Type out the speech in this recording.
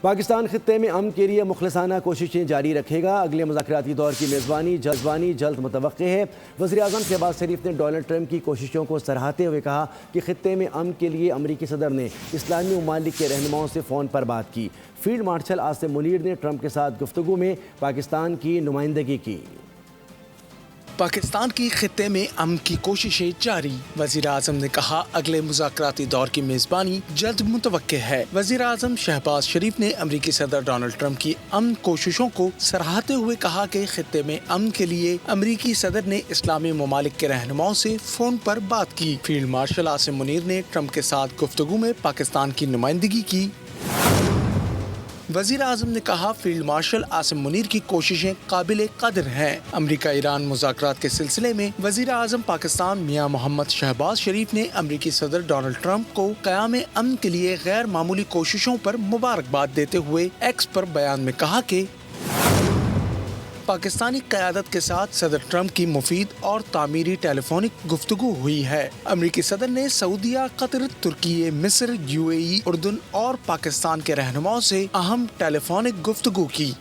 پاکستان خطے میں امن کے لیے مخلصانہ کوششیں جاری رکھے گا۔ اگلے مذاکراتی دور کی میزبانی جلد متوقع ہے۔ وزیر اعظم شہباز شریف نے ڈونلڈ ٹرمپ کی کوششوں کو سراہتے ہوئے کہا کہ خطے میں امن کے لیے امریکی صدر نے اسلامی ممالک کے رہنماؤں سے فون پر بات کی۔ فیلڈ مارشل عاصم منیر نے ٹرمپ کے ساتھ گفتگو میں پاکستان کی نمائندگی کی۔ پاکستان کی خطے میں امن کی کوششیں جاری۔ وزیر اعظم نے کہا اگلے مذاکراتی دور کی میزبانی جلد متوقع ہے۔ وزیر اعظم شہباز شریف نے امریکی صدر ڈونلڈ ٹرمپ کی امن کوششوں کو سراہتے ہوئے کہا کہ خطے میں امن کے لیے امریکی صدر نے اسلامی ممالک کے رہنماؤں سے فون پر بات کی۔ فیلڈ مارشل عاصم منیر نے ٹرمپ کے ساتھ گفتگو میں پاکستان کی نمائندگی کی۔ وزیر اعظم نے کہا فیلڈ مارشل عاصم منیر کی کوششیں قابل قدر ہیں۔ امریکہ ایران مذاکرات کے سلسلے میں وزیر اعظم پاکستان میاں محمد شہباز شریف نے امریکی صدر ڈونلڈ ٹرمپ کو قیام امن کے لیے غیر معمولی کوششوں پر مبارکباد دیتے ہوئے ایکس پر بیان میں کہا کہ پاکستانی قیادت کے ساتھ صدر ٹرمپ کی مفید اور تعمیری ٹیلی فونک گفتگو ہوئی ہے۔ امریکی صدر نے سعودیہ، قطر، ترکی، مصر، UAE، اردن اور پاکستان کے رہنماؤں سے اہم ٹیلی فونک گفتگو کی۔